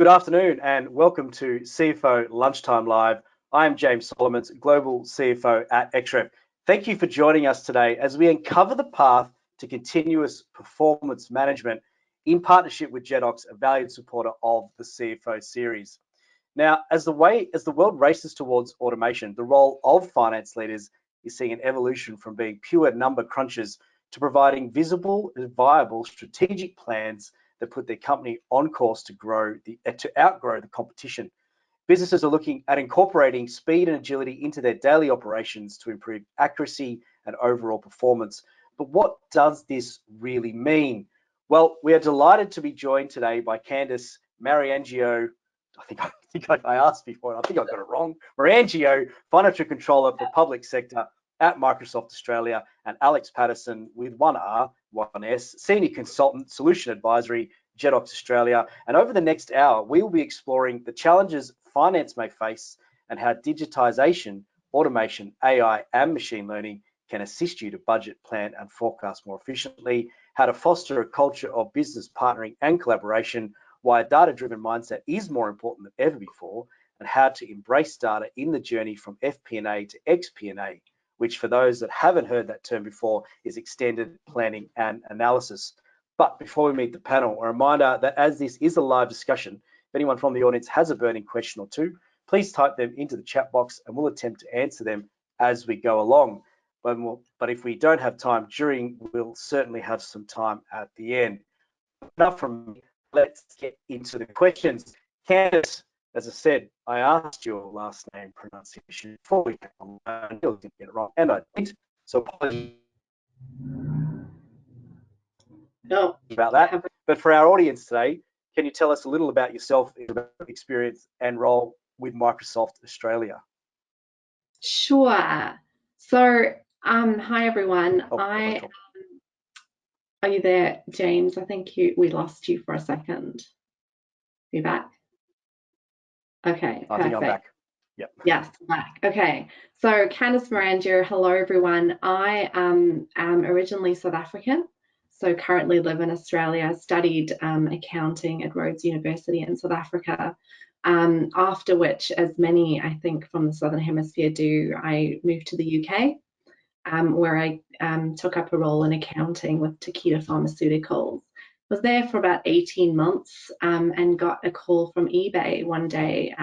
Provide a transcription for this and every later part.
Good afternoon and welcome to CFO Lunchtime Live. I am James Solomons, Global CFO at XREF. Thank you for joining us today as we uncover the path to continuous performance management in partnership with Jedox, a valued supporter of the CFO series. Now, as the world races towards automation, the role of finance leaders is seeing an evolution from being pure number crunchers to providing visible and viable strategic plans that put their company on course to outgrow the competition. Businesses are looking at incorporating speed and agility into their daily operations to improve accuracy and overall performance. But what does this really mean? Well, we are delighted to be joined today by Candice Marangio. I think I asked before, and I think I got it wrong. Marangio, Financial Controller for Public Sector at Microsoft Australia, and Alex Paterson with one R, one S, Senior Consultant, Solution Advisory, Jedox Australia. And over the next hour, we will be exploring the challenges finance may face and how digitisation, automation, AI, and machine learning can assist you to budget, plan, and forecast more efficiently, how to foster a culture of business partnering and collaboration, why a data-driven mindset is more important than ever before, and how to embrace data in the journey from FP&A to XP&A, which for those that haven't heard that term before is extended planning and analysis. But before we meet the panel, a reminder that as this is a live discussion, if anyone from the audience has a burning question or two, please type them into the chat box and we'll attempt to answer them as we go along. But if we don't have time during, we'll certainly have some time at the end. Enough from me, let's get into the questions. Candice, as I said, I asked your last name pronunciation before we came on. I didn't get it wrong, and I did. So apologies about that. But for our audience today, can you tell us a little about yourself, experience, and role with Microsoft Australia? Sure. So, hi everyone. Are you there, James? I think we lost you for a second. You back? Okay, perfect. I think I'm back. Yep. Yes, back. Okay. So Candice Marangio, hello everyone. I am originally South African, so currently live in Australia. Studied accounting at Rhodes University in South Africa. After which, as many I think from the Southern Hemisphere do, I moved to the UK, where I took up a role in accounting with Takeda Pharmaceuticals. Was there for about 18 months and got a call from eBay one day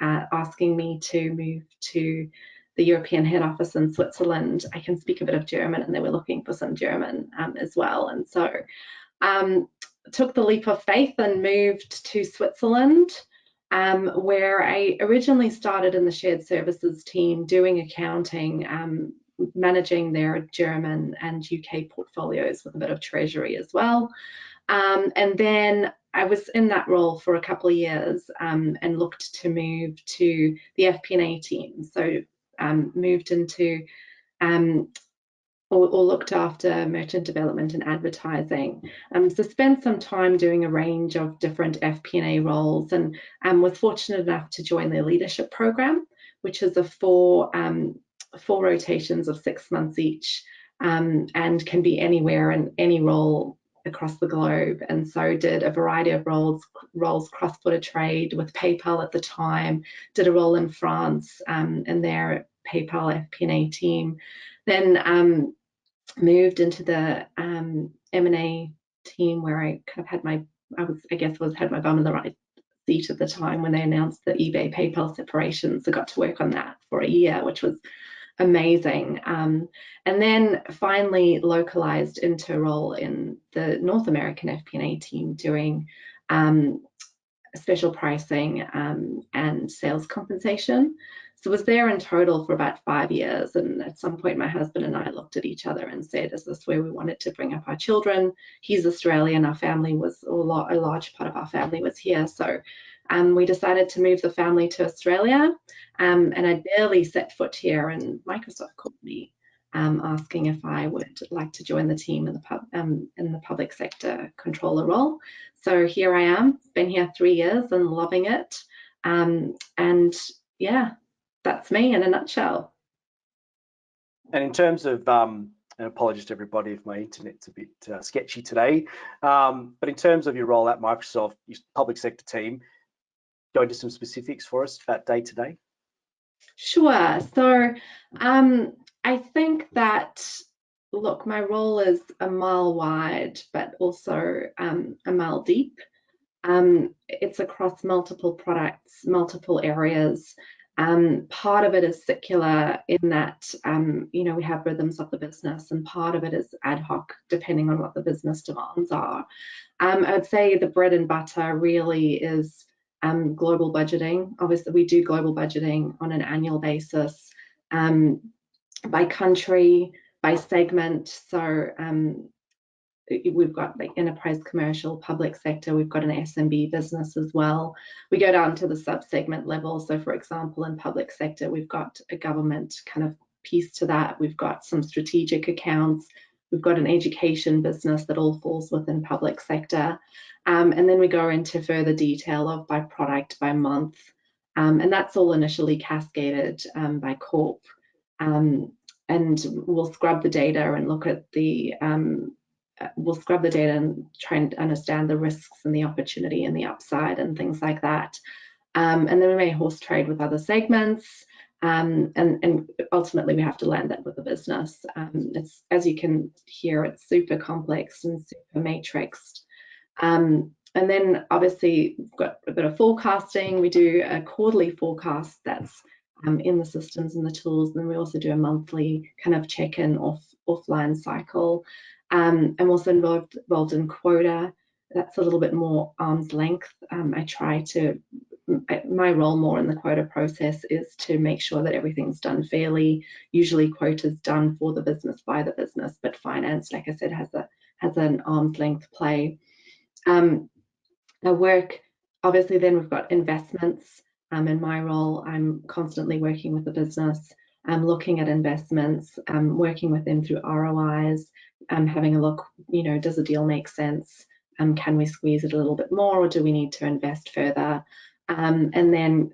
asking me to move to the European head office in Switzerland. I can speak a bit of German and they were looking for some German as well. And so took the leap of faith and moved to Switzerland, where I originally started in the shared services team doing accounting, managing their German and UK portfolios with a bit of treasury as well. And then I was in that role for a couple of years and looked to move to the FP&A team. So moved into or looked after merchant development and advertising. So spent some time doing a range of different FP&A roles and was fortunate enough to join their leadership program, which is a four rotations of 6 months each and can be anywhere in any role across the globe. And so did a variety of roles cross-border trade with PayPal at the time, did a role in France in their PayPal FP&A team, then moved into the M&A team where I kind of had my bum in the right seat at the time when they announced the eBay PayPal separation. So got to work on that for a year, which was amazing. And then finally localized into a role in the North American FP&A team doing special pricing and sales compensation. So was there in total for about 5 years. And at some point, my husband and I looked at each other and said, is this where we wanted to bring up our children? He's Australian. Our family was, a large part of our family was here. So we decided to move the family to Australia. And I barely set foot here, and Microsoft called me asking if I would like to join the team in the public sector controller role. So here I am, been here 3 years and loving it. And yeah, that's me in a nutshell. And in terms of, and apologies to everybody if my internet's a bit sketchy today, but in terms of your role at Microsoft, your public sector team, go into some specifics for us about day to day? Sure. So I think that, look, my role is a mile wide, but also a mile deep. It's across multiple products, multiple areas. Part of it is secular in that, we have rhythms of the business, and part of it is ad hoc, depending on what the business demands are. I would say the bread and butter really is global budgeting. Obviously, we do global budgeting on an annual basis, by country, by segment. So we've got like enterprise, commercial, public sector. We've got an SMB business as well. We go down to the sub-segment level. So for example, in public sector, we've got a government kind of piece to that. We've got some strategic accounts. We've got an education business that all falls within public sector. And then we go into further detail of by product, by month. And that's all initially cascaded by corp. And we'll scrub the data and look at the we'll scrub the data and try and understand the risks and the opportunity and the upside and things like that. And then we may horse trade with other segments. And ultimately we have to land that with the business. It's, as you can hear, it's super complex and super matrixed. And then obviously we've got a bit of forecasting. We do a quarterly forecast that's in the systems and the tools. And then we also do a monthly kind of check-in offline cycle. I'm also involved in quota. That's a little bit more arm's length. My role more in the quota process is to make sure that everything's done fairly. Usually quota's done for the business by the business, but finance, like I said, has an arm's length play. I work, obviously then we've got investments. In my role, I'm constantly working with the business. I'm looking at investments, working with them through ROIs, having a look, does the deal make sense? Can we squeeze it a little bit more, or do we need to invest further? And then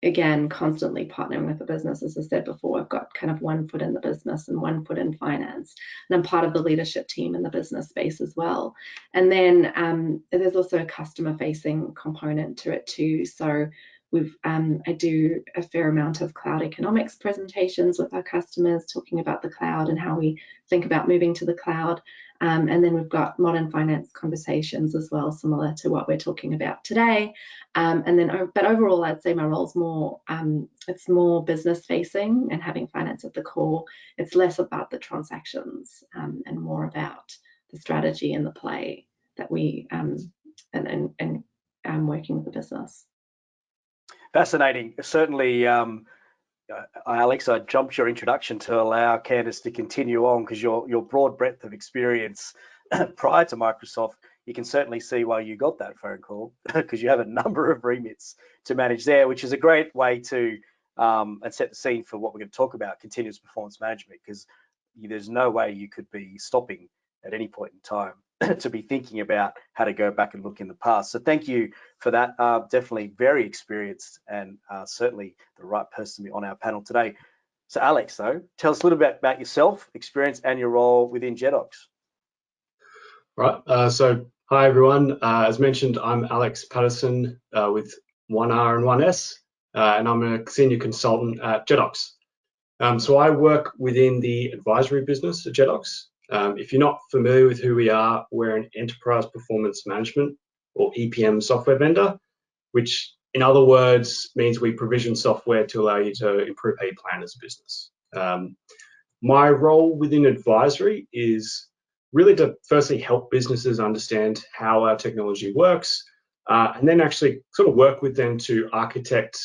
again, constantly partnering with the business. As I said before, I've got kind of one foot in the business and one foot in finance, and I'm part of the leadership team in the business space as well. And then there's also a customer facing component to it too. So I do a fair amount of cloud economics presentations with our customers, talking about the cloud and how we think about moving to the cloud. And then we've got modern finance conversations as well, similar to what we're talking about today. But overall, I'd say my role's more, it's more business facing and having finance at the core. It's less about the transactions and more about the strategy and the play that we and working with the business. Fascinating. Certainly, Alex, I jumped your introduction to allow Candice to continue on, because your broad breadth of experience prior to Microsoft, you can certainly see why you got that phone call, because you have a number of remits to manage there, which is a great way to and set the scene for what we're going to talk about, continuous performance management, because there's no way you could be stopping at any point in time to be thinking about how to go back and look in the past. So thank you for that. Definitely very experienced, and certainly the right person to be on our panel today. So Alex, though, tell us a little bit about yourself, experience, and your role within Jedox. Right. So hi everyone. As mentioned, I'm Alex Paterson with one R and one S, and I'm a senior consultant at Jedox. So I work within the advisory business at Jedox. If you're not familiar with who we are, we're an enterprise performance management, or EPM, software vendor, which in other words means we provision software to allow you to improve how you plan as a business. My role within advisory is really to firstly help businesses understand how our technology works, and then actually sort of work with them to architect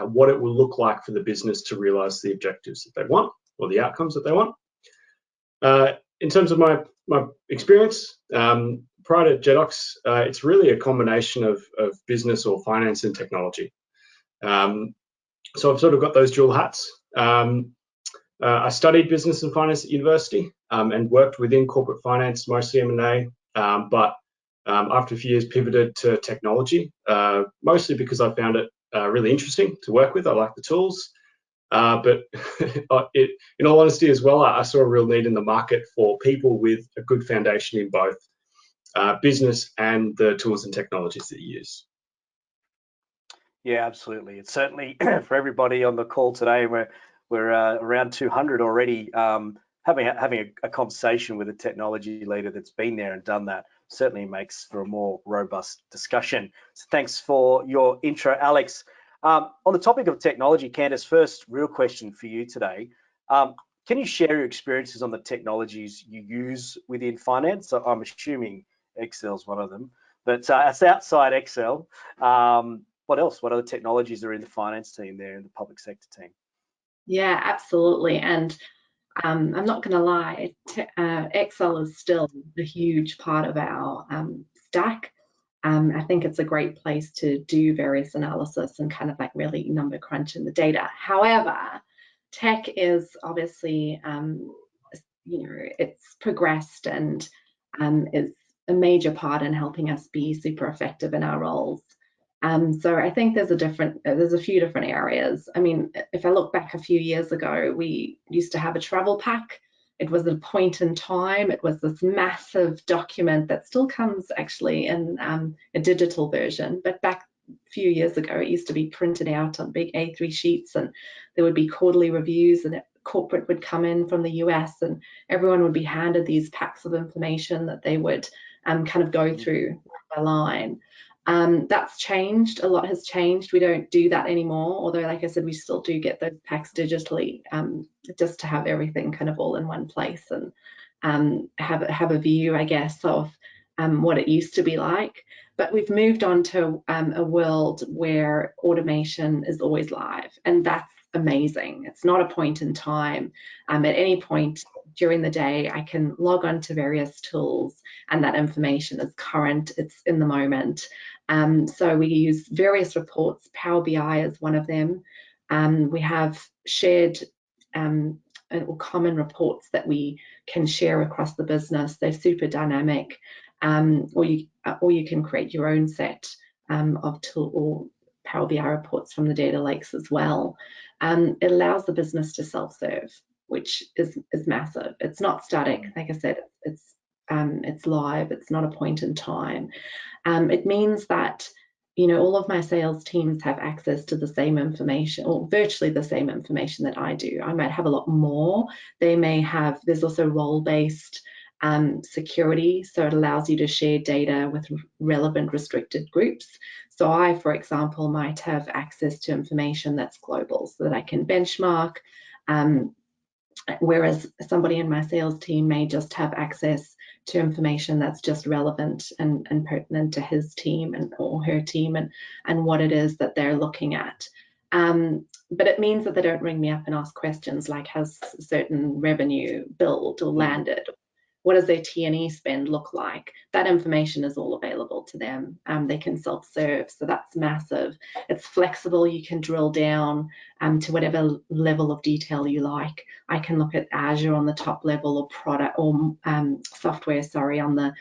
what it will look like for the business to realize the objectives that they want, or the outcomes that they want. In terms of my experience, prior to Jedox, it's really a combination of business or finance and technology. So I've sort of got those dual hats. I studied business and finance at university and worked within corporate finance, mostly M&A, but after a few years pivoted to technology, mostly because I found it really interesting to work with. I like the tools. But in all honesty as well, I saw a real need in the market for people with a good foundation in both business and the tools and technologies that you use. Yeah, absolutely. It's certainly for everybody on the call today. We're around 200 already. Having a conversation with a technology leader that's been there and done that certainly makes for a more robust discussion. So thanks for your intro, Alex. On the topic of technology, Candice, first real question for you today. Can you share your experiences on the technologies you use within finance? So I'm assuming Excel's one of them, but it's outside Excel. What else? What other technologies are in the finance team there in the public sector team? Yeah, absolutely. And I'm not going to lie, Excel is still a huge part of our stack. I think it's a great place to do various analysis and kind of like really number crunch in the data. However, tech is obviously, it's progressed and is a major part in helping us be super effective in our roles. So I think there's a few different areas. I mean, if I look back a few years ago, we used to have a travel pack. It was a point in time. It was this massive document that still comes actually in a digital version. But back a few years ago, it used to be printed out on big A3 sheets, and there would be quarterly reviews, and corporate would come in from the US, and everyone would be handed these packs of information that they would kind of go through a line. That's changed. A lot has changed. We don't do that anymore, although like I said, we still do get those packs digitally, just to have everything kind of all in one place and have a view, I guess, of what it used to be like. But we've moved on to a world where automation is always live, and that's amazing. It's not a point in time. At any point during the day, I can log on to various tools, and that information is current, it's in the moment. So we use various reports. Power BI is one of them. We have shared or common reports that we can share across the business. They're super dynamic, or you can create your own set of tool or Power BI reports from the data lakes as well. It allows the business to self-serve, which is massive. It's not static, like I said. It's live. It's not a point in time. It means that all of my sales teams have access to the same information, or virtually the same information that I do. I might have a lot more. They may have. There's also role-based security, so it allows you to share data with relevant restricted groups. So I, for example, might have access to information that's global so that I can benchmark, whereas somebody in my sales team may just have access to information that's just relevant and pertinent to his team or her team and what it is that they're looking at. But it means that they don't ring me up and ask questions like, has certain revenue billed or landed? What does their T&E spend look like? That information is all available to them. They can self-serve, so that's massive. It's flexible. You can drill down to whatever level of detail you like. I can look at Azure on the top level, or product or software, sorry, on the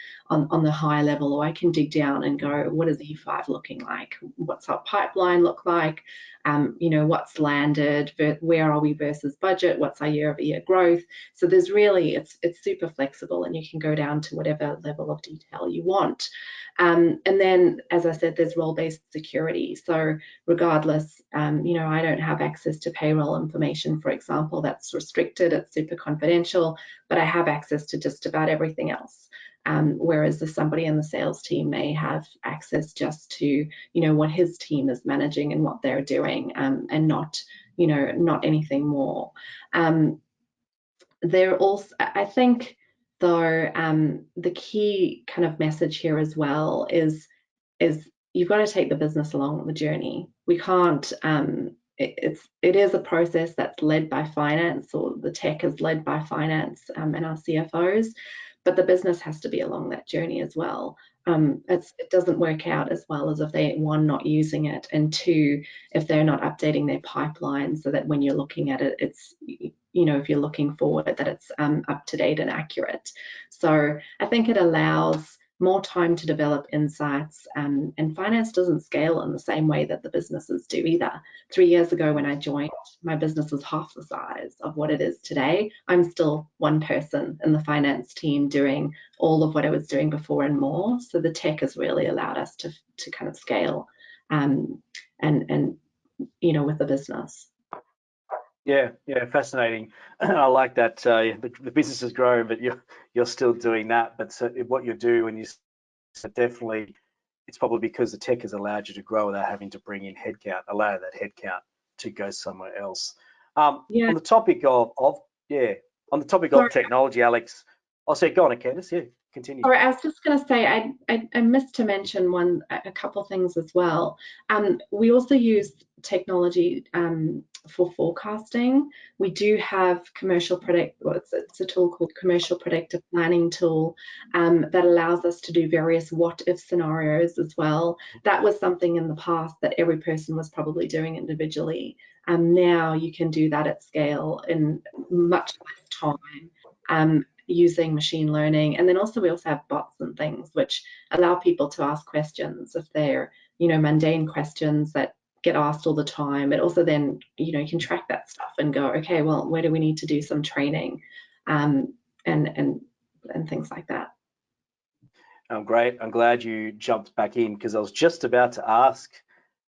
high level, or I can dig down and go, what is E5 looking like? What's our pipeline look like? What's landed? Where are we versus budget? What's our year-over-year growth? So there's really, it's super flexible, and you can go down to whatever level of detail you want. And then, as I said, there's role-based security. So regardless, I don't have access to payroll information, for example. That's restricted. It's super confidential, but I have access to just about everything else. Whereas somebody in the sales team may have access just to, what his team is managing and what they're doing, and not anything more. They're also, I think, though, the key kind of message here as well is you've got to take the business along the journey. We can't. It is a process that's led by finance, or the tech is led by finance and our CFOs. But the business has to be along that journey as well. It doesn't work out as well as if they, one, not using it, and two, if they're not updating their pipeline so that when you're looking at it, it's, if you're looking forward, that it's up to date and accurate. So I think it allows more time to develop insights, and finance doesn't scale in the same way that the businesses do either. 3 years ago when I joined, my business was half the size of what it is today. I'm still one person in the finance team doing all of what I was doing before and more. So the tech has really allowed us to kind of scale and with the business. Yeah, fascinating. I like that. The business has grown, but you're still doing that. But what you do, and you definitely, it's probably because the tech has allowed you to grow without having to bring in headcount, allow that headcount to go somewhere else. Yeah. On the topic of technology, Alex, I'll say, go on, Candice. Yeah, continue. Sorry, I was just going to say I missed to mention a couple things as well. We also use technology for forecasting. We do have it's a tool called Commercial Predictive Planning tool that allows us to do various what-if scenarios as well. That was something in the past that every person was probably doing individually. Now you can do that at scale in much less time. Using machine learning, and then we also have bots and things which allow people to ask questions if they're mundane questions that get asked all the time. It also then you can track that stuff and go, okay, well, where do we need to do some training, and things like that. Great. I'm glad you jumped back in, because I was just about to ask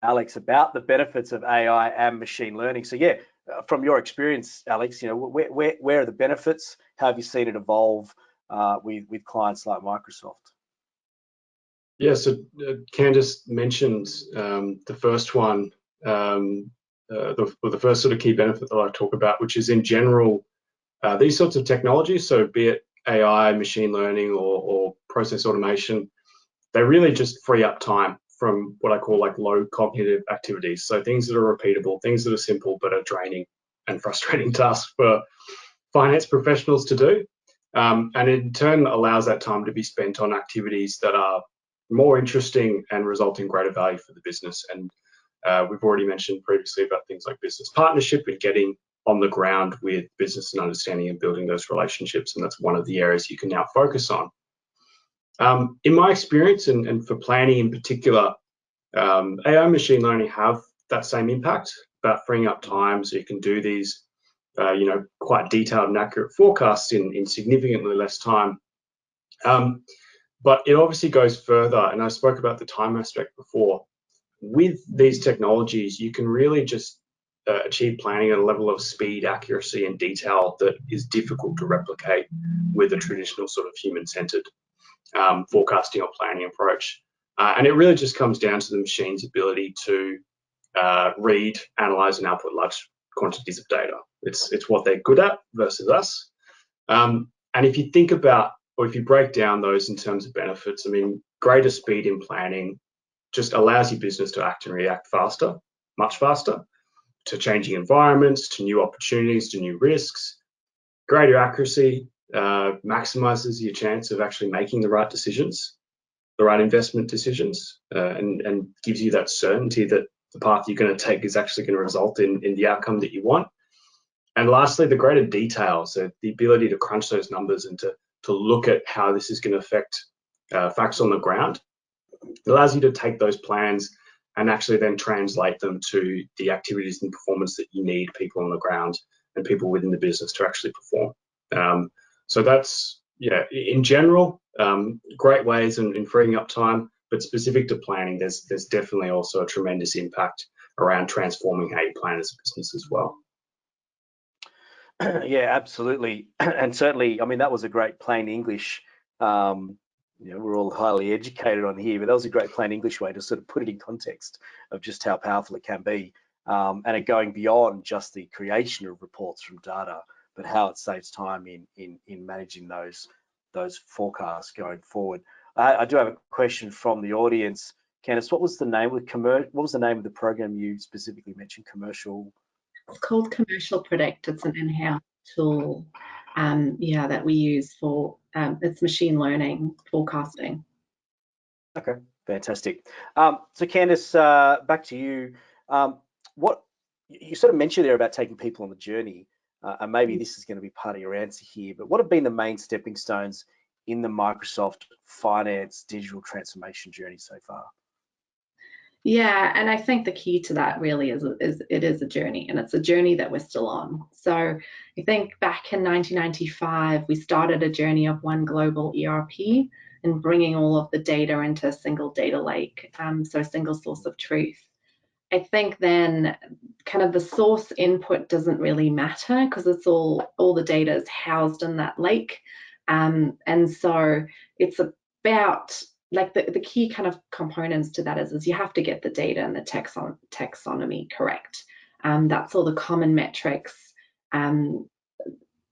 Alex about the benefits of AI and machine learning. So yeah, from your experience, Alex, where are the benefits? How have you seen it evolve with clients like Microsoft? Yeah, so Candice mentioned the first one, the first sort of key benefit that I talk about, which is in general these sorts of technologies, so be it AI, machine learning, or process automation, they really just free up time from what I call like low cognitive activities. So things that are repeatable, things that are simple but are draining and frustrating tasks for finance professionals to do. And in turn allows that time to be spent on activities that are more interesting and result in greater value for the business. And we've already mentioned previously about things like business partnership and getting on the ground with business and understanding and building those relationships. And that's one of the areas you can now focus on. In my experience, and for planning in particular, AI and machine learning have that same impact about freeing up time, so you can do these quite detailed and accurate forecasts in significantly less time. But it obviously goes further, and I spoke about the time aspect before. With these technologies, you can really just achieve planning at a level of speed, accuracy, and detail that is difficult to replicate with a traditional sort of human-centered forecasting or planning approach. And it really just comes down to the machine's ability to read, analyze, and output large quantities of data. It's what they're good at versus us. And if you think about, or if you break down those in terms of benefits, I mean, greater speed in planning just allows your business to act and react faster, much faster, to changing environments, to new opportunities, to new risks. Greater accuracy maximizes your chance of actually making the right decisions, the right investment decisions, and gives you that certainty that the path you're going to take is actually going to result in the outcome that you want. And lastly, the greater detail, so the ability to crunch those numbers and to look at how this is going to affect facts on the ground. It allows you to take those plans and actually then translate them to the activities and performance that you need people on the ground and people within the business to actually perform. So that's, in general, great ways in freeing up time, but specific to planning, there's definitely also a tremendous impact around transforming how you plan as a business as well. Yeah, absolutely. And certainly, I mean, that was a great plain English. We're all highly educated on here, but that was a great plain English way to sort of put it in context of just how powerful it can be, and it going beyond just the creation of reports from data, but how it saves time in managing those forecasts going forward. I do have a question from the audience. Candice, what was the name of the program you specifically mentioned? Commercial. It's called Commercial Predict. It's an in-house tool, that we use for it's machine learning forecasting. Okay, fantastic. So Candice, back to you. What you sort of mentioned there about taking people on the journey, and maybe this is going to be part of your answer here, but what have been the main stepping stones in the Microsoft Finance digital transformation journey so far? Yeah, and I think the key to that really is it is a journey, and it's a journey that we're still on. So I think back in 1995, we started a journey of one global ERP and bringing all of the data into a single data lake, so a single source of truth. I think then kind of the source input doesn't really matter because it's all the data is housed in that lake. And so it's about like the key kind of components to that is you have to get the data and the taxonomy correct. That's all the common metrics. Um,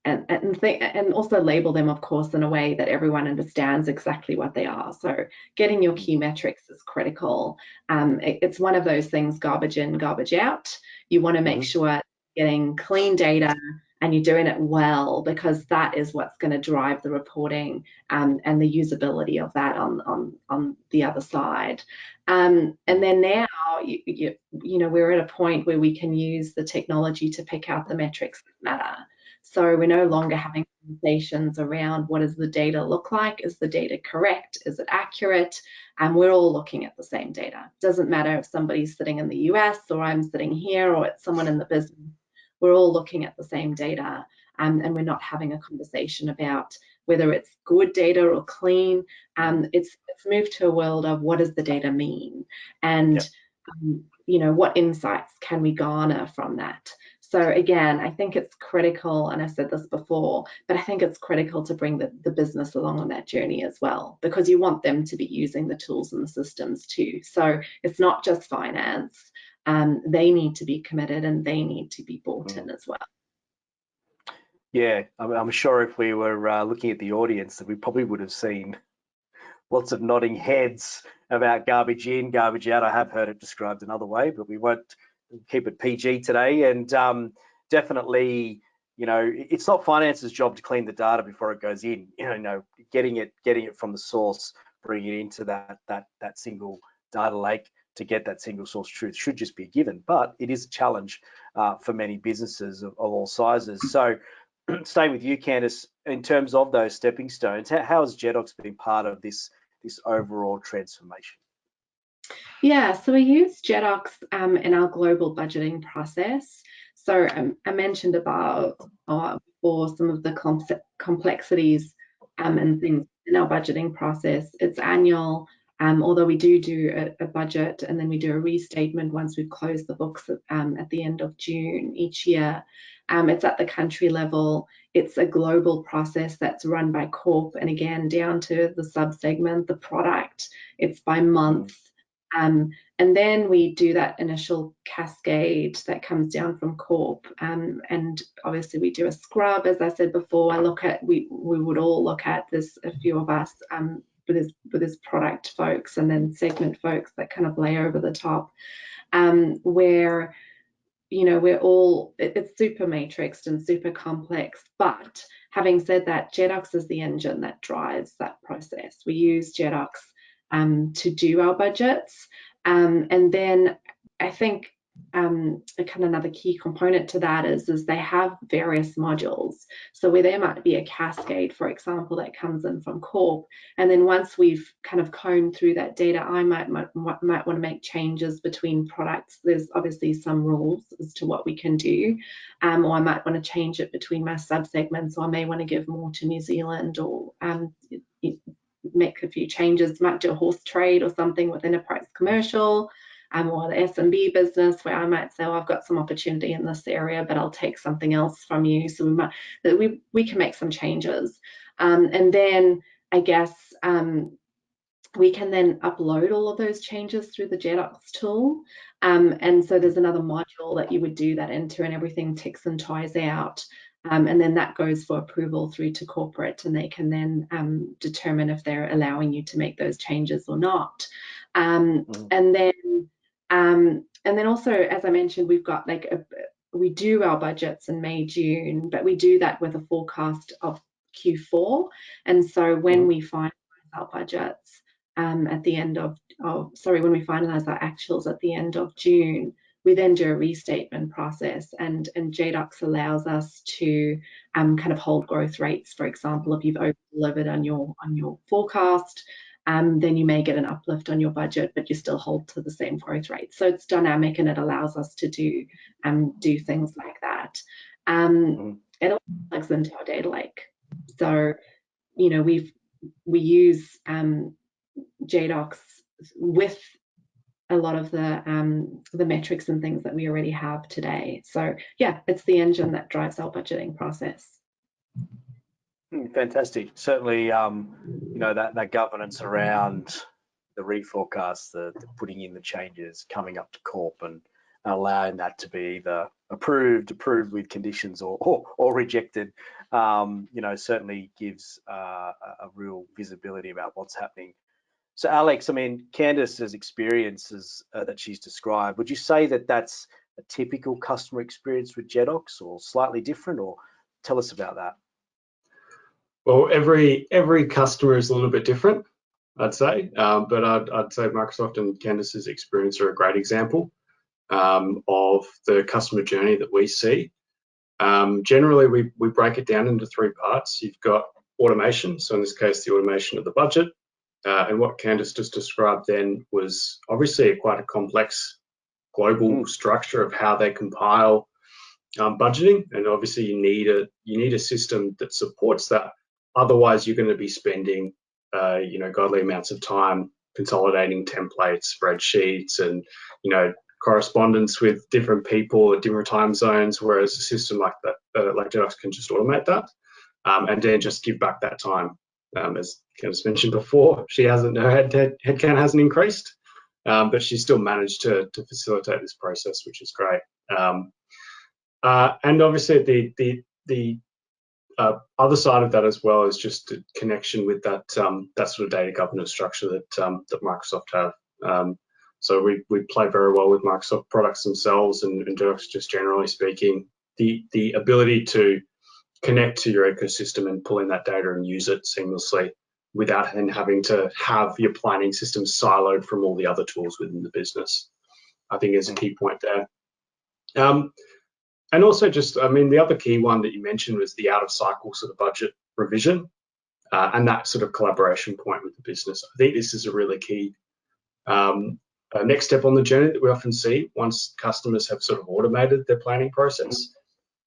and also label them, of course, in a way that everyone understands exactly what they are. So getting your key metrics is critical. It's one of those things, garbage in, garbage out. You want to make sure you're getting clean data and you're doing it well, because that is what's going to drive the reporting and the usability of that on the other side. And then now, you know, we're at a point where we can use the technology to pick out the metrics that matter. So we're no longer having conversations around what does the data look like? Is the data correct? Is it accurate? And we're all looking at the same data. It doesn't matter if somebody's sitting in the US or I'm sitting here or it's someone in the business. We're all looking at the same data, and we're not having a conversation about whether it's good data or clean. It's moved to a world of what does the data mean? And you know, what insights can we garner from that? So again, I think it's critical, and I've said this before, but I think it's critical to bring the business along on that journey as well, because you want them to be using the tools and the systems too. So it's not just finance. They need to be committed and they need to be bought in as well. Yeah, I'm sure if we were looking at the audience, that we probably would have seen lots of nodding heads about garbage in, garbage out. I have heard it described another way, but we won't keep it PG today. And definitely, you know, it's not finance's job to clean the data before it goes in. You know, getting it from the source, bringing it into that single data lake to get that single source truth should just be a given. But it is a challenge for many businesses of all sizes. So, staying with you, Candice, in terms of those stepping stones, how has Jedox been part of this overall transformation? Yeah, so we use Jedox in our global budgeting process. So I mentioned about before some of the complexities and things in our budgeting process. It's annual, although we do a budget and then we do a restatement once we've closed the books at the end of June each year. It's at the country level. It's a global process that's run by Corp, and again, down to the sub-segment, the product. It's by month. And then we do that initial cascade that comes down from Corp. And obviously we do a scrub, as I said before. We would all look at this, a few of us, with his product folks and then segment folks that kind of lay over the top, where, you know, it's super matrixed and super complex. But having said that, Jedox is the engine that drives that process. We use Jedox to do our budgets. And then I think kind of another key component to that is they have various modules. So where there might be a cascade, for example, that comes in from Corp, and then once we've kind of combed through that data, I might want to make changes between products. There's obviously some rules as to what we can do, or I might want to change it between my subsegments, or I may want to give more to New Zealand, or make a few changes, might do a horse trade or something with enterprise commercial, or the SMB business, where I might say, oh, I've got some opportunity in this area, but I'll take something else from you. So we can make some changes. And then I guess we can then upload all of those changes through the Jedox tool. And so there's another module that you would do that into, and everything ticks and ties out. And then that goes for approval through to corporate, and they can then determine if they're allowing you to make those changes or not. And then also, as I mentioned, we've got we do our budgets in May, June, but we do that with a forecast of Q4. And so when we finalize our budgets at the end of when we finalize our actuals at the end of June, we then do a restatement process, and Jedox allows us to kind of hold growth rates. For example, if you've over delivered on your forecast, then you may get an uplift on your budget, but you still hold to the same growth rate. So it's dynamic, and it allows us to do things like that. It also plugs into our data lake. So, you know, we use Jedox with a lot of the metrics and things that we already have today. So yeah, it's the engine that drives our budgeting process. Fantastic. Certainly, you know, that governance around the reforecast, the putting in the changes, coming up to corp, and allowing that to be either approved with conditions, or rejected, you know, certainly gives a real visibility about what's happening. So Alex, I mean, Candice's experiences that she's described, would you say that that's a typical customer experience with Jedox, or slightly different, or tell us about that? Well, every customer is a little bit different, I'd say, but I'd say Microsoft and Candice's experience are a great example of the customer journey that we see. Generally, we break it down into 3 parts. You've got automation, so in this case, the automation of the budget, and what Candice just described then was obviously quite a complex global structure of how they compile budgeting, and obviously you need a system that supports that. Otherwise, you're going to be spending you know, godly amounts of time consolidating templates, spreadsheets, and you know, correspondence with different people at different time zones. Whereas a system like that, like Jedox, can just automate that, and then just give back that time. As Candice mentioned before, her headcount hasn't increased, but she's still managed to facilitate this process, which is great. And obviously, the other side of that as well is just a connection with that sort of data governance structure that Microsoft have. So we play very well with Microsoft products themselves, and Jedox, just generally speaking, the ability to connect to your ecosystem and pull in that data and use it seamlessly without then having to have your planning system siloed from all the other tools within the business, I think is a key point there. And also, just, I mean, the other key one that you mentioned was the out of cycle sort of budget revision, and that sort of collaboration point with the business. I think this is a really key next step on the journey that we often see once customers have sort of automated their planning process.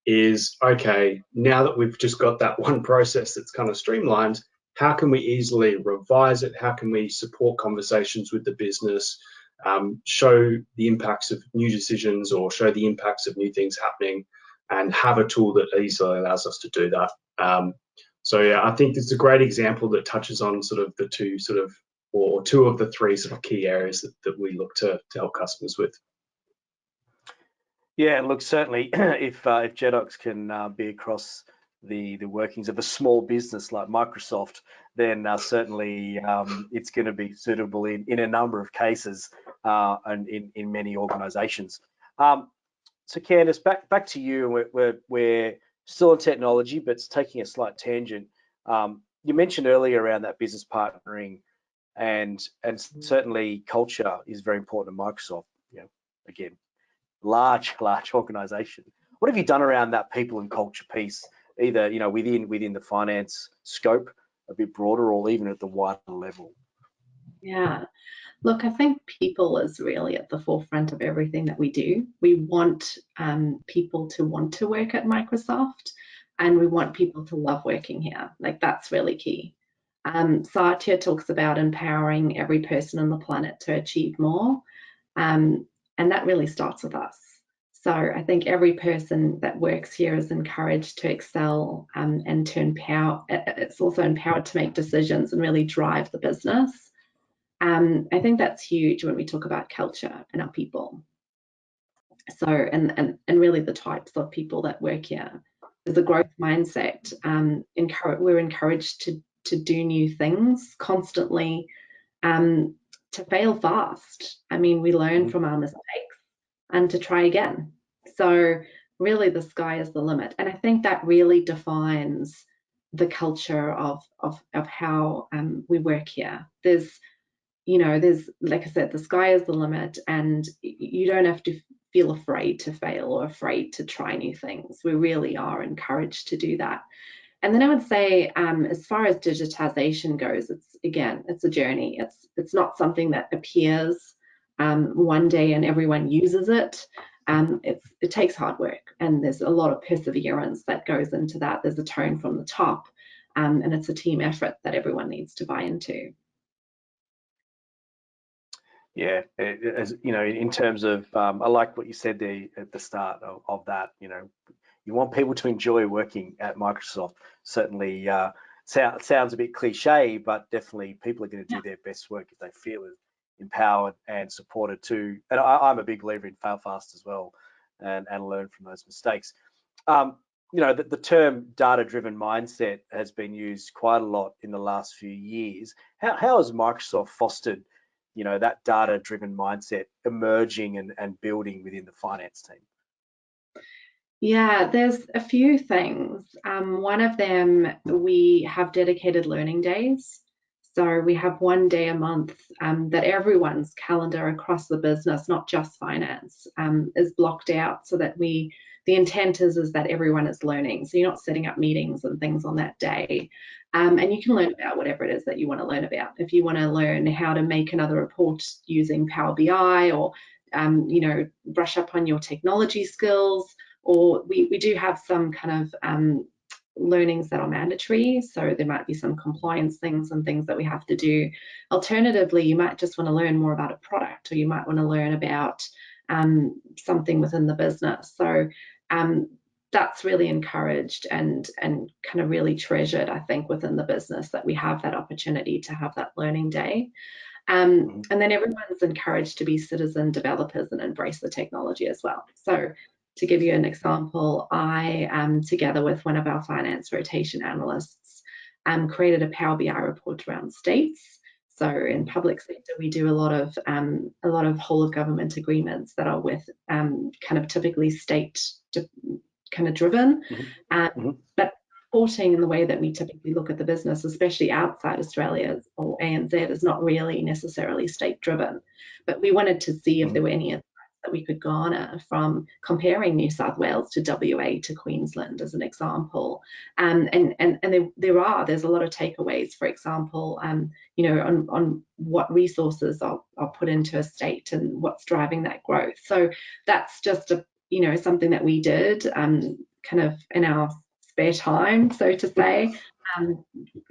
Is, okay, now that we've just got that one process that's kind of streamlined, how can we easily revise it? How can we support conversations with the business, show the impacts of new decisions, or show the impacts of new things happening, and have a tool that easily allows us to do that? So yeah, I think it's a great example that touches on sort of the two of the 3 sort of key areas that we look to help customers with. Yeah, and look, certainly if Jedox can be across the workings of a small business like Microsoft, then certainly it's going to be suitable in a number of cases, and in many organizations. So Candice, back to you. We're still in technology, but it's taking a slight tangent. You mentioned earlier around that business partnering, and certainly culture is very important to Microsoft. You know, again, large organization. What have you done around that people and culture piece, either, you know, within the finance scope, a bit broader, or even at the wider level? Yeah, look, I think people is really at the forefront of everything that we do. We want people to want to work at Microsoft, and we want people to love working here. Like, that's really key. Satya talks about empowering every person on the planet to achieve more, and that really starts with us. So I think every person that works here is encouraged to excel, and to empower. It's also empowered to make decisions and really drive the business. I think that's huge when we talk about culture and our people. So, and really the types of people that work here. There's a growth mindset. We're encouraged to do new things constantly, to fail fast. I mean, we learn from our mistakes and to try again. So really the sky is the limit. And I think that really defines the culture of how we work here. There's, like I said, the sky is the limit, and you don't have to feel afraid to fail or afraid to try new things. We really are encouraged to do that. And then I would say, as far as digitization goes, it's a journey. It's not something that appears one day and everyone uses it. It takes hard work, and there's a lot of perseverance that goes into that. There's a tone from the top, and it's a team effort that everyone needs to buy into. Yeah, as you know, in terms of, I like what you said there at the start of that. You know, you want people to enjoy working at Microsoft. Certainly, sounds a bit cliche, but definitely people are going to do their best work if they feel empowered and supported too. And I'm a big believer in fail fast as well, and learn from those mistakes. You know, the term data-driven mindset has been used quite a lot in the last few years. How has Microsoft fostered, you know, that data-driven mindset emerging and building within the finance team? Yeah, there's a few things. One of them, we have dedicated learning days. So we have one day a month that everyone's calendar across the business, not just finance, is blocked out so that the intent is that everyone is learning. So you're not setting up meetings and things on that day. And you can learn about whatever it is that you want to learn about. If you want to learn how to make another report using Power BI, or you know, brush up on your technology skills, or we do have some kind of learnings that are mandatory. So there might be some compliance things and things that we have to do. Alternatively, you might just want to learn more about a product, or you might want to learn about something within the business. So that's really encouraged and kind of really treasured, I think, within the business, that we have that opportunity to have that learning day. And then everyone's encouraged to be citizen developers and embrace the technology as well. So to give you an example, I, together with one of our finance rotation analysts, created a Power BI report around states. So in public sector, we do a lot of whole of government agreements that are with kind of typically state kind of driven, but reporting in the way that we typically look at the business, especially outside Australia or ANZ, is not really necessarily state driven. But we wanted to see if there were any that we could garner from comparing New South Wales to WA to Queensland, as an example. And there's a lot of takeaways, for example, you know, on what resources are put into a state and what's driving that growth. So that's just you know, something that we did kind of in our spare time, so to say.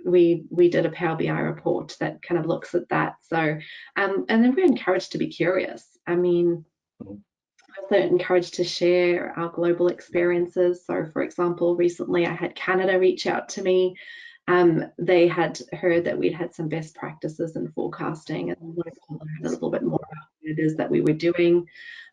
We did a Power BI report that kind of looks at that. So and then we're encouraged to be curious. I mean, also encouraged to share our global experiences. So, for example, recently I had Canada reach out to me. They had heard that we'd had some best practices in forecasting, and wanted to learn a little bit more about what it is that we were doing.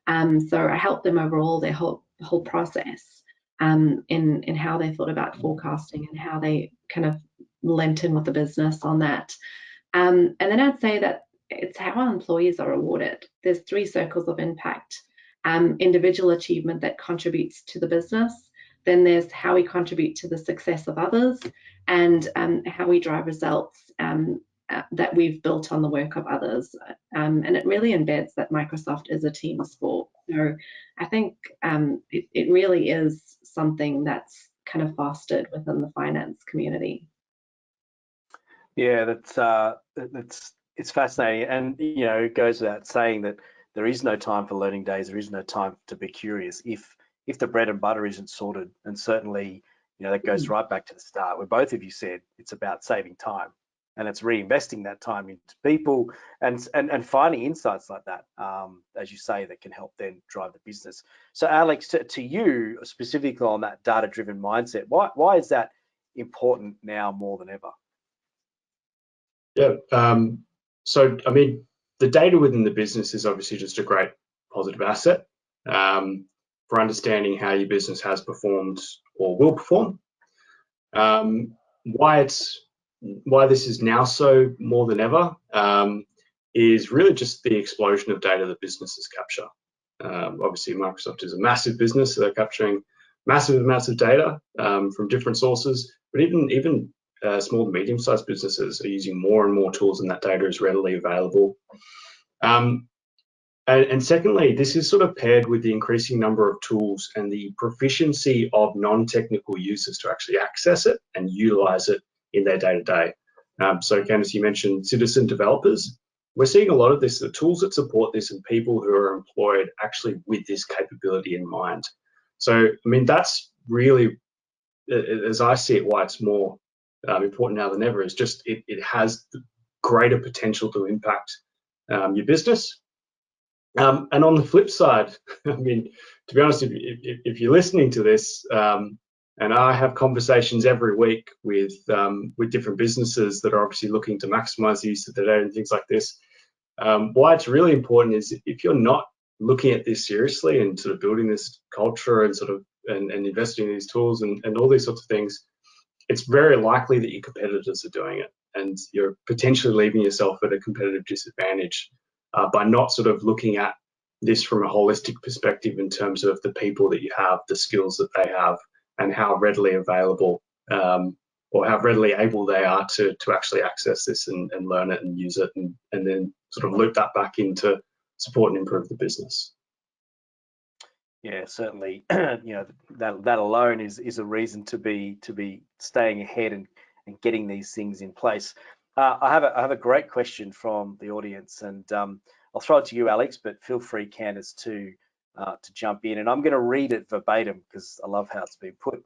So I helped them overall their whole process in how they thought about forecasting and how they kind of lent in with the business on that. And then I'd say that it's how our employees are rewarded. There's 3 circles of impact. Individual achievement that contributes to the business. Then there's how we contribute to the success of others, and how we drive results that we've built on the work of others. And it really embeds that Microsoft is a team sport. So I think it really is something that's kind of fostered within the finance community. Yeah, it's fascinating, and you know, it goes without saying that there is no time for learning days. There is no time to be curious if the bread and butter isn't sorted. And certainly, you know, that goes right back to the start where both of you said it's about saving time, and it's reinvesting that time into people and finding insights like that, as you say, that can help then drive the business. So Alex, to you specifically on that data-driven mindset, why is that important now more than ever? Yeah, so I mean, the data within the business is obviously just a great positive asset for understanding how your business has performed or will perform. Why this is now so more than ever is really just the explosion of data that businesses capture. Obviously, Microsoft is a massive business, so they're capturing massive amounts of data from different sources, but even small to medium-sized businesses are using more and more tools, and that data is readily available. And secondly, this is sort of paired with the increasing number of tools and the proficiency of non-technical users to actually access it and utilize it in their day-to-day. So Candice, you mentioned citizen developers. We're seeing a lot of this, the tools that support this and people who are employed actually with this capability in mind. So, I mean, that's really, as I see it, why it's more important now than ever, is just it has greater potential to impact your business. And on the flip side, I mean, to be honest, if you're listening to this, and I have conversations every week with different businesses that are obviously looking to maximize the use of the data and things like this, why it's really important is if you're not looking at this seriously and sort of building this culture and sort of and investing in these tools and all these sorts of things, it's very likely that your competitors are doing it, and you're potentially leaving yourself at a competitive disadvantage by not sort of looking at this from a holistic perspective in terms of the people that you have, the skills that they have, and how readily available or how readily able they are to actually access this and learn it and use it, and then sort of loop that back into support and improve the business. Yeah, certainly. You know, that alone is a reason to be staying ahead and getting these things in place. I have a great question from the audience, and I'll throw it to you, Alex, but feel free, Candice, to jump in. And I'm going to read it verbatim because I love how it's been put.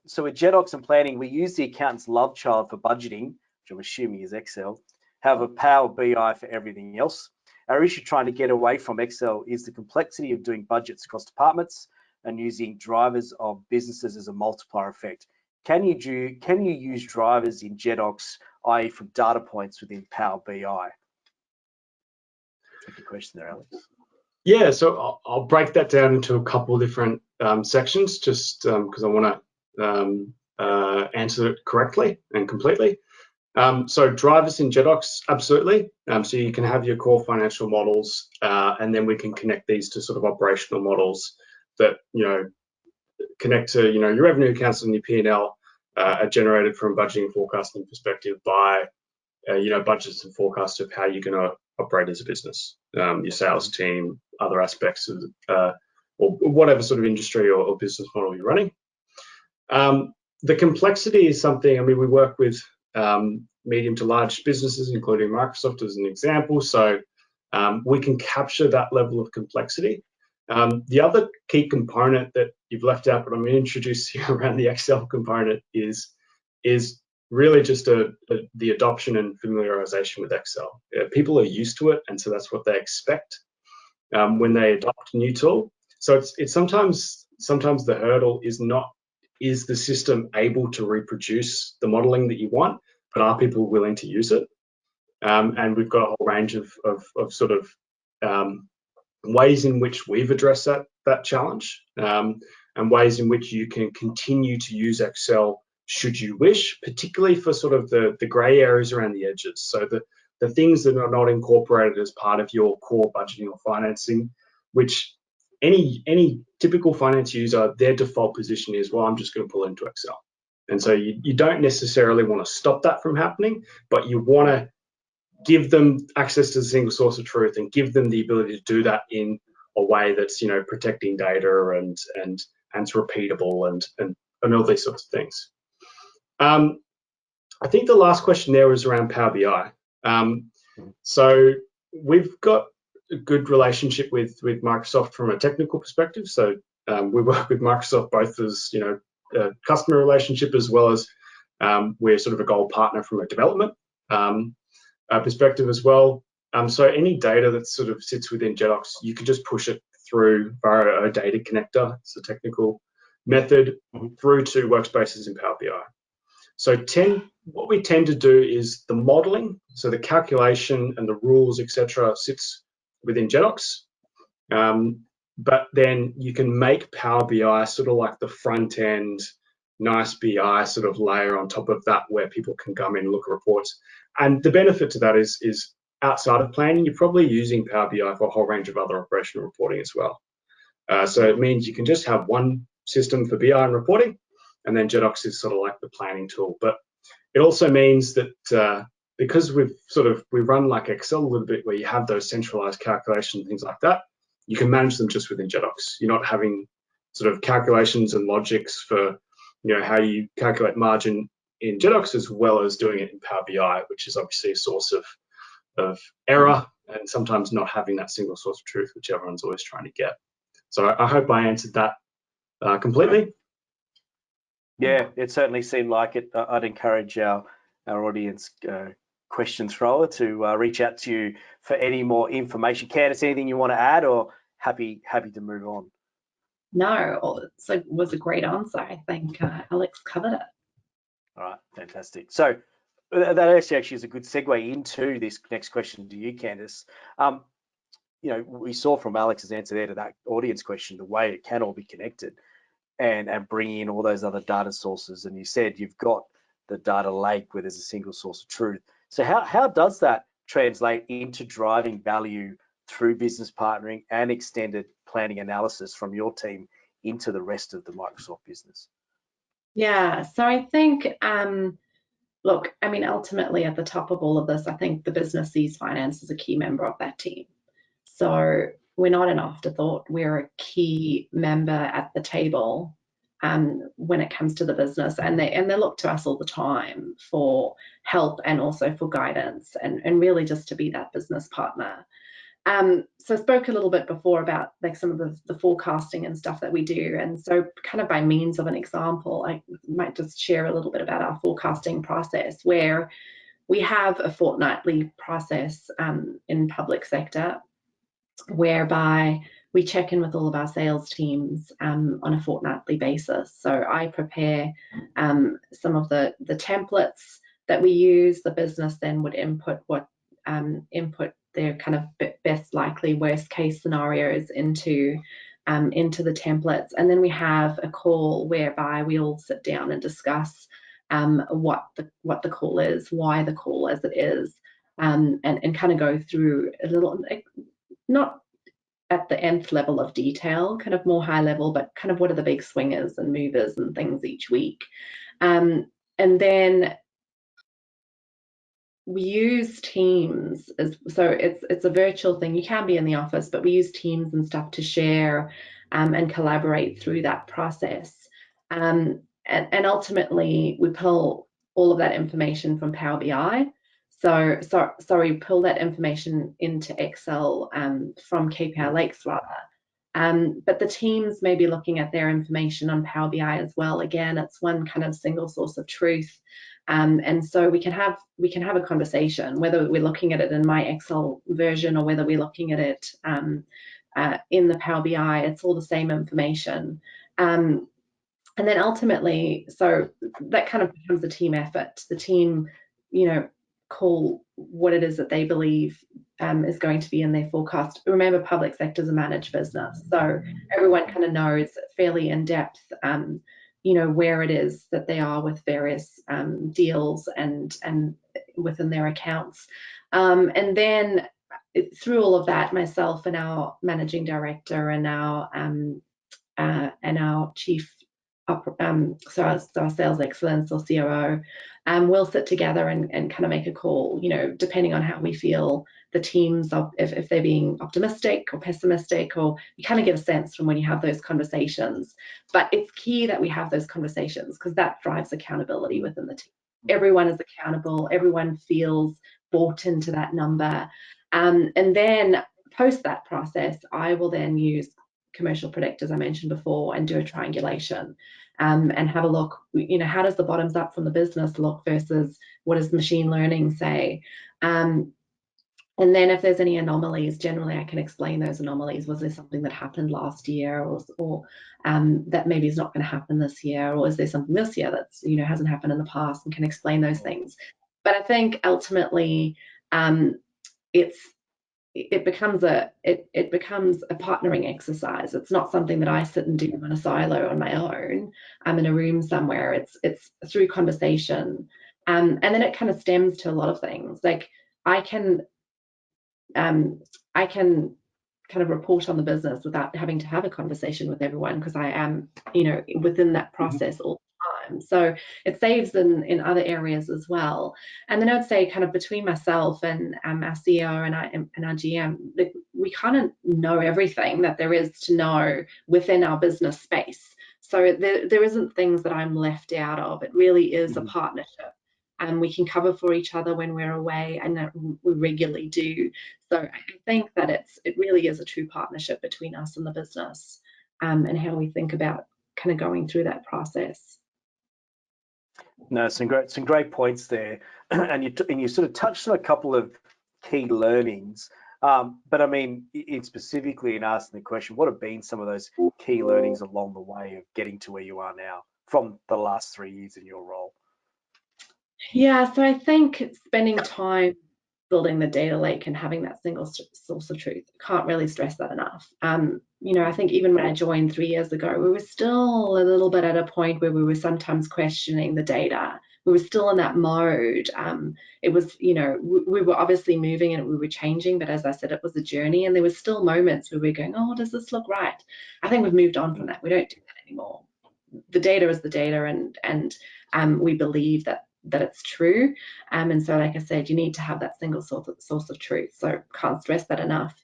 So with Jedox and planning, we use the accountant's love child for budgeting, which I'm assuming is Excel. However, Power BI for everything else. Our issue trying to get away from Excel is the complexity of doing budgets across departments and using drivers of businesses as a multiplier effect. Can you use drivers in Jedox, i.e. from data points within Power BI? Tricky question there, Alex. Yeah, so I'll break that down into a couple of different sections, just because I want to answer it correctly and completely. So drivers in Jedox, absolutely. So you can have your core financial models, and then we can connect these to sort of operational models that, you know, connect to, you know, your revenue accounts and your P&L are generated from a budgeting and forecasting perspective by, you know, budgets and forecasts of how you're going to operate as a business, your sales team, other aspects of, or whatever sort of industry or business model you're running. The complexity is something, I mean, we work with medium to large businesses, including Microsoft as an example. So we can capture that level of complexity. The other key component that you've left out, but I'm going to introduce here around the Excel component is really just the adoption and familiarization with Excel. People are used to it, and so that's what they expect when they adopt a new tool. So it's sometimes the hurdle is the system able to reproduce the modeling that you want, but are people willing to use it? And we've got a whole range of sort of ways in which we've addressed that challenge, and ways in which you can continue to use Excel should you wish, particularly for sort of the gray areas around the edges. So the things that are not incorporated as part of your core budgeting or financing, which any typical finance user, their default position is, well, I'm just going to pull into Excel. And so you don't necessarily want to stop that from happening, but you want to give them access to the single source of truth and give them the ability to do that in a way that's, you know, protecting data and it's repeatable and all these sorts of things. I think the last question there was around Power BI. So we've got a good relationship with Microsoft from a technical perspective. So we work with Microsoft both as, you know, a customer relationship as well as we're sort of a gold partner from a development perspective as well. So any data that sort of sits within Jedox, you can just push it through via a data connector. It's a technical method through to workspaces in Power BI. So what we tend to do is the modeling, so the calculation and the rules, etc., sits within Jedox. But then you can make Power BI sort of like the front end, nice BI sort of layer on top of that where people can come in and look at reports. And the benefit to that is outside of planning, you're probably using Power BI for a whole range of other operational reporting as well. So it means you can just have one system for BI and reporting, and then Jedox is sort of like the planning tool. But it also means that because we run like Excel a little bit, where you have those centralized calculations and things like that, you can manage them just within Jedox. You're not having sort of calculations and logics for, how you calculate margin in Jedox, as well as doing it in Power BI, which is obviously a source of error, and sometimes not having that single source of truth, which everyone's always trying to get. So I hope I answered that completely. Yeah, it certainly seemed like it. I'd encourage our audience question thrower to reach out to you for any more information. Candice, anything you want to add, or happy to move on? No, it was a great answer. I think Alex covered it. All right, fantastic. So that actually is a good segue into this next question to you, Candice. We saw from Alex's answer there to that audience question the way it can all be connected and bring in all those other data sources. And you said you've got the data lake where there's a single source of truth. So how does that translate into driving value through business partnering and extended planning analysis from your team into the rest of the Microsoft business? Yeah, so I think, look, I mean, ultimately at the top of all of this, I think the business sees finance as a key member of that team. So we're not an afterthought, we're a key member at the table when it comes to the business, and they look to us all the time for help and also for guidance and really just to be that business partner. So I spoke a little bit before about like some of the forecasting and stuff that we do, and so kind of by means of an example, I might just share a little bit about our forecasting process, where we have a fortnightly process in public sector, whereby we check in with all of our sales teams on a fortnightly basis. So I prepare some of the templates that we use. The business then would input their kind of best likely worst case scenarios into the templates, and then we have a call whereby we all sit down and discuss what the call is, why the call as it is, and kind of go through a little, not at the nth level of detail, kind of more high level, but kind of what are the big swingers and movers and things each week. And then we use Teams, so it's a virtual thing. You can be in the office, but we use Teams and stuff to share and collaborate through that process. And ultimately, we pull all of that information from Power BI. So we pull that information into Excel from KPI Lakes rather. But the teams may be looking at their information on Power BI as well. Again, it's one kind of single source of truth. And so we can have a conversation, whether we're looking at it in my Excel version or whether we're looking at it in the Power BI. It's all the same information. And then ultimately, so that kind of becomes a team effort. The team, call what it is that they believe is going to be in their forecast. Remember, public sector is a managed business, so everyone kind of knows fairly in depth where it is that they are with various deals and within their accounts. And then through all of that, myself and our managing director and our chief so our sales excellence or COO, we'll sit together and kind of make a call, depending on how we feel the teams, if they're being optimistic or pessimistic, or you kind of get a sense from when you have those conversations. But it's key that we have those conversations, because that drives accountability within the team. Everyone is accountable, everyone feels bought into that number. And then post that process, I will then use commercial predictors I mentioned before and do a triangulation and have a look, how does the bottoms up from the business look versus what does machine learning say? And then if there's any anomalies, generally I can explain those anomalies. Was there something that happened last year or that maybe is not going to happen this year? Or is there something this year that's, hasn't happened in the past, and can explain those things. But I think ultimately it becomes a partnering exercise. It's not something that I sit and do in a silo on my own. I'm in a room somewhere. It's through conversation, and then it kind of stems to a lot of things. Like I can kind of report on the business without having to have a conversation with everyone, because I am within that process all the So it saves in other areas as well. And then I'd say kind of between myself and our CEO and our GM, we kind of know everything that there is to know within our business space. So there isn't things that I'm left out of. It really is a partnership. And we can cover for each other when we're away, and that we regularly do. So I think that it really is a true partnership between us and the business, and how we think about kind of going through that process. No, some great points there, and you sort of touched on a couple of key learnings. But I mean, specifically in asking the question, what have been some of those key learnings along the way of getting to where you are now from the last 3 years in your role? Yeah, so I think spending time building the data lake and having that single source of truth, can't really stress that enough. I think even when I joined 3 years ago, we were still a little bit at a point where we were sometimes questioning the data. We were still in that mode. It was, we were obviously moving and we were changing, but as I said, it was a journey, and there were still moments where we're going, oh, does this look right? I think we've moved on from that. We don't do that anymore. The data is the data, and we believe that it's true. And so, like I said, you need to have that single source of truth. So can't stress that enough.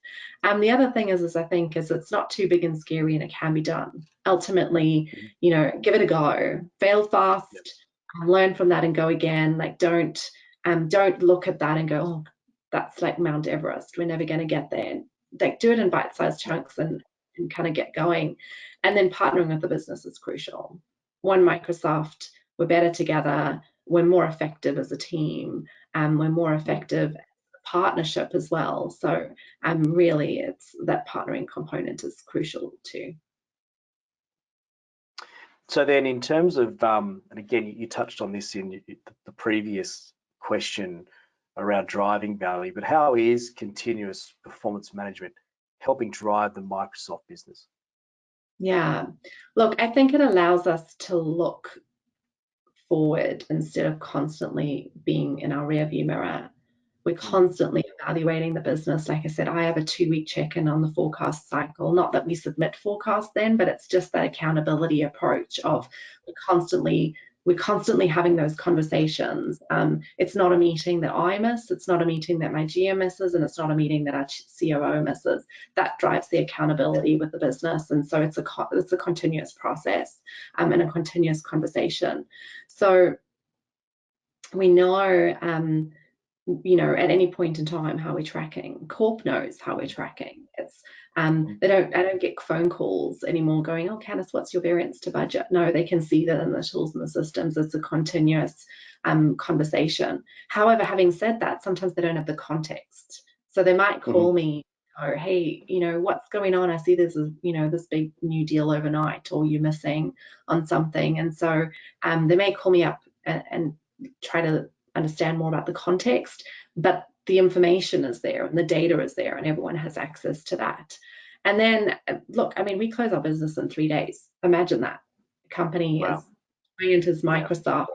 The other thing is I think it's not too big and scary, and it can be done. Ultimately, give it a go, fail fast, learn from that and go again. Like don't look at that and go, oh, that's like Mount Everest, we're never going to get there. Like do it in bite-sized chunks and kind of get going. And then partnering with the business is crucial. One Microsoft, we're better together, we're more effective as a team, and we're more effective partnership as well. So really it's that partnering component is crucial too. So then in terms of, and again, you touched on this in the previous question around driving value, but how is continuous performance management helping drive the Microsoft business? Yeah, look, I think it allows us to look forward instead of constantly being in our rearview mirror. We're constantly evaluating the business. Like I said, I have a 2-week check-in on the forecast cycle. Not that we submit forecasts then, but it's just that accountability approach of we're constantly having those conversations. It's not a meeting that I miss, it's not a meeting that my GM misses, and it's not a meeting that our COO misses. That drives the accountability with the business, and so it's a continuous process and a continuous conversation. So we know, at any point in time, how we're tracking. Corp knows how we're tracking. It's I don't get phone calls anymore going, oh, Candice, what's your variance to budget? No, they can see that in the tools and the systems. It's a continuous conversation. However, having said that, sometimes they don't have the context. So they might call me, oh, hey, what's going on? I see there's this big new deal overnight, or you're missing on something. And so they may call me up and try to understand more about the context, but the information is there and the data is there and everyone has access to that. And then look, I mean, we close our business in 3 days. Imagine that. A company as giant as Microsoft,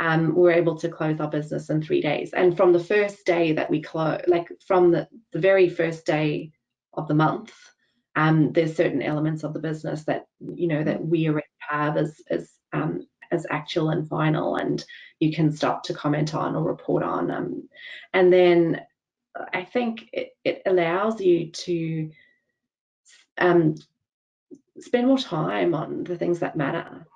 we're able to close our business in 3 days. And from the first day that we close, like from the very first day of the month, there's certain elements of the business that that we already have as actual and final, and you can start to comment on or report on. And then I think it allows you to spend more time on the things that matter,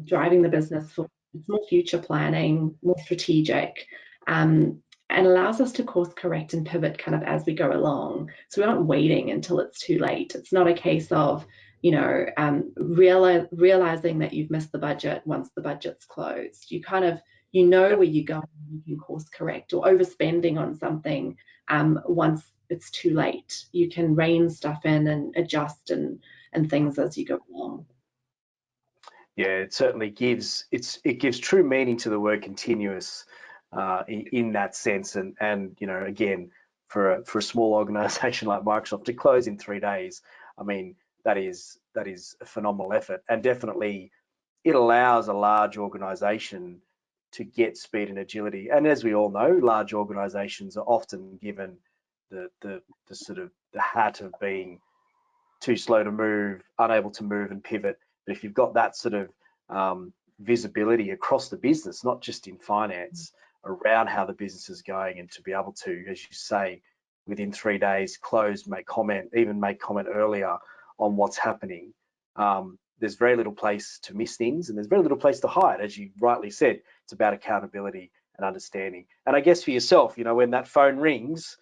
driving the business for more future planning, more strategic, and allows us to course correct and pivot kind of as we go along. So we aren't waiting until it's too late. It's not a case of realizing that you've missed the budget once the budget's closed. You kind of where you go, you can course correct, or overspending on something once it's too late. You can rein stuff in and adjust and things as you go along. Yeah, it certainly gives true meaning to the word continuous in that sense, and again, for a small organization like Microsoft to close in 3 days, I mean, that is a phenomenal effort, and definitely it allows a large organization to get speed and agility. And as we all know, large organizations are often given the sort of the hat of being too slow to move, unable to move and pivot. But if you've got that sort of visibility across the business, not just in finance, around how the business is going, and to be able to, as you say, within 3 days, close, make comment, even make comment earlier on what's happening. There's very little place to miss things, and there's very little place to hide. As you rightly said, it's about accountability and understanding. And I guess for yourself, when that phone rings,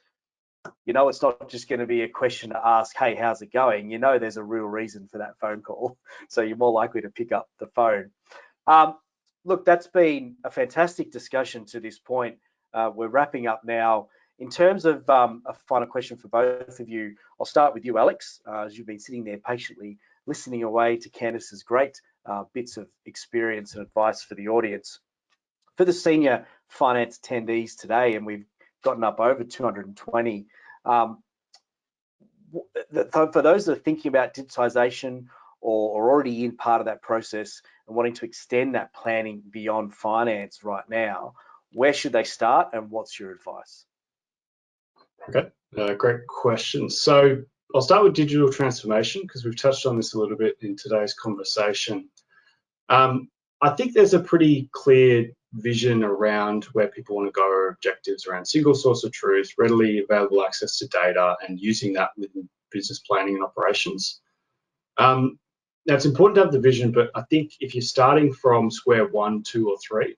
it's not just going to be a question to ask, hey, how's it going? There's a real reason for that phone call. So you're more likely to pick up the phone. Look, that's been a fantastic discussion to this point. We're wrapping up now. In terms of a final question for both of you, I'll start with you, Alex, as you've been sitting there patiently listening away to Candice's great bits of experience and advice for the audience. For the senior finance attendees today, and we've gotten up over 220, for those that are thinking about digitization or already in part of that process and wanting to extend that planning beyond finance right now, where should they start, and what's your advice? Okay, great question. So I'll start with digital transformation, because we've touched on this a little bit in today's conversation. I think there's a pretty clear vision around where people want to go, or objectives around single source of truth, readily available access to data, and using that within business planning and operations. Now, it's important to have the vision, but I think if you're starting from square 1, 2, or 3,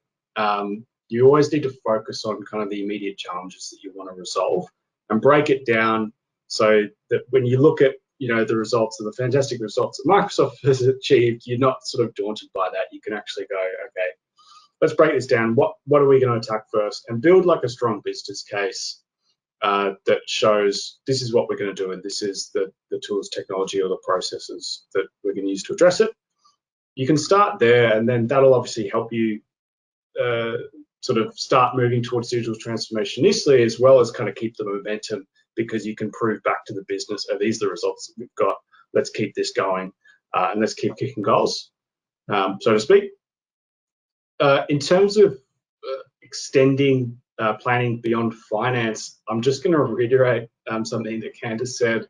you always need to focus on kind of the immediate challenges that you want to resolve, and break it down so that when you look at the results, of the fantastic results that Microsoft has achieved, you're not sort of daunted by that. You can actually go, okay, let's break this down. What are we going to attack first, and build like a strong business case that shows this is what we're going to do, and this is the tools, technology, or the processes that we're going to use to address it. You can start there, and then that'll obviously help you sort of start moving towards digital transformation initially, as well as kind of keep the momentum, because you can prove back to the business, oh, these are the results that we've got. Let's keep this going, and let's keep kicking goals, so to speak. In terms of extending planning beyond finance, I'm just going to reiterate something that Candice said,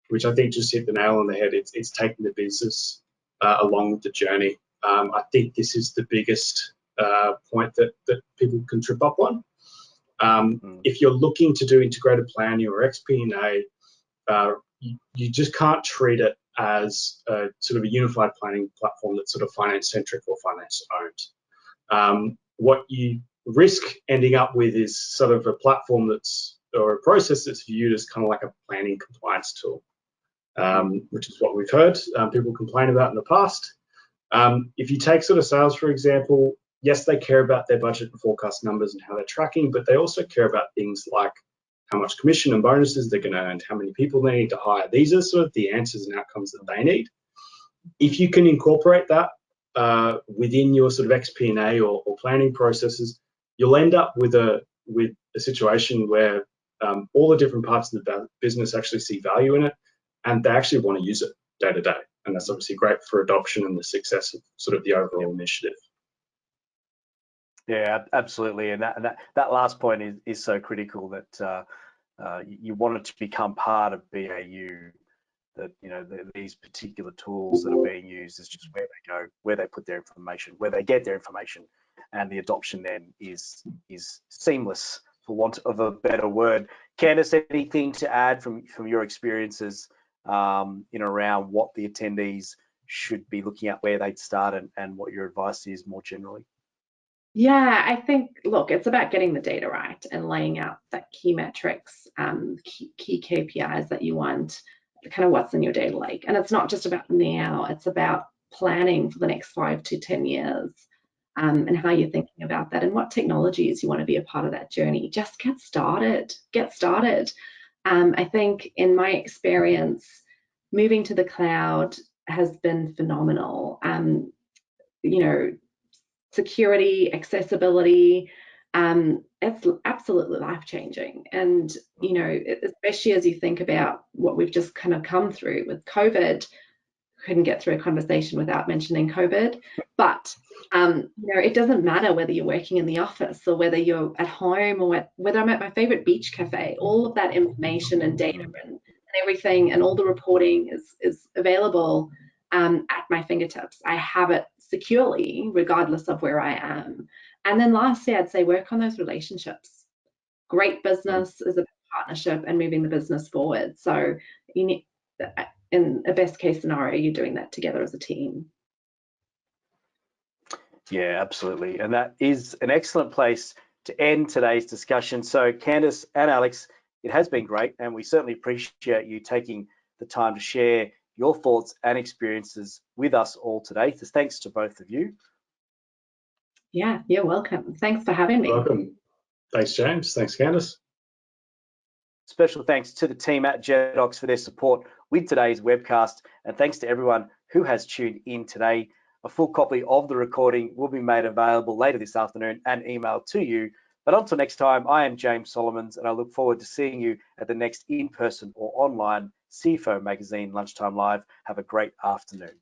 which I think just hit the nail on the head. It's taking the business along with the journey. I think this is the biggest point that people can trip up on. If you're looking to do integrated planning or XP&A, you just can't treat it as a sort of a unified planning platform that's sort of finance-centric or finance-owned. What you risk ending up with is sort of a platform or a process that's viewed as kind of like a planning compliance tool, which is what we've heard people complain about in the past. If you take sort of sales, for example, yes, they care about their budget and forecast numbers and how they're tracking, but they also care about things like how much commission and bonuses they're going to earn, how many people they need to hire. These are sort of the answers and outcomes that they need. If you can incorporate that within your sort of XP&A or planning processes, you'll end up with a situation where all the different parts of the business actually see value in it, and they actually want to use it day to day. And that's obviously great for adoption and the success of sort of the overall initiative. Yeah, absolutely, and that last point is so critical, that you want it to become part of BAU. That these particular tools that are being used is just where they go, where they put their information, where they get their information, and the adoption then is seamless, for want of a better word. Candice, anything to add from your experiences in around what the attendees should be looking at, where they'd start, and what your advice is more generally? Yeah, I think, look, it's about getting the data right and laying out that key metrics, key KPIs that you want, kind of what's in your data lake. And it's not just about now, it's about planning for the next 5 to 10 years, and how you're thinking about that, and what technologies you want to be a part of that journey. Just get started. I think in my experience, moving to the cloud has been phenomenal. Security, accessibility, it's absolutely life-changing. And, especially as you think about what we've just kind of come through with COVID, couldn't get through a conversation without mentioning COVID. But, it doesn't matter whether you're working in the office or whether you're at home or whether I'm at my favorite beach cafe. All of that information and data and everything, and all the reporting is available at my fingertips. I have it securely, regardless of where I am. And then lastly, I'd say work on those relationships. Great business is a partnership and moving the business forward. So you need, in a best case scenario, you're doing that together as a team. Yeah, absolutely. And that is an excellent place to end today's discussion. So Candice and Alex, it has been great, and we certainly appreciate you taking the time to share your thoughts and experiences with us all today. So thanks to both of you. Yeah, you're welcome. Thanks for having me. Welcome. Thanks, James. Thanks, Candice. Special thanks to the team at Jedox for their support with today's webcast, and thanks to everyone who has tuned in today. A full copy of the recording will be made available later this afternoon and emailed to you. But until next time, I am James Solomons, and I look forward to seeing you at the next in-person or online CFO Magazine Lunchtime Live. Have a great afternoon.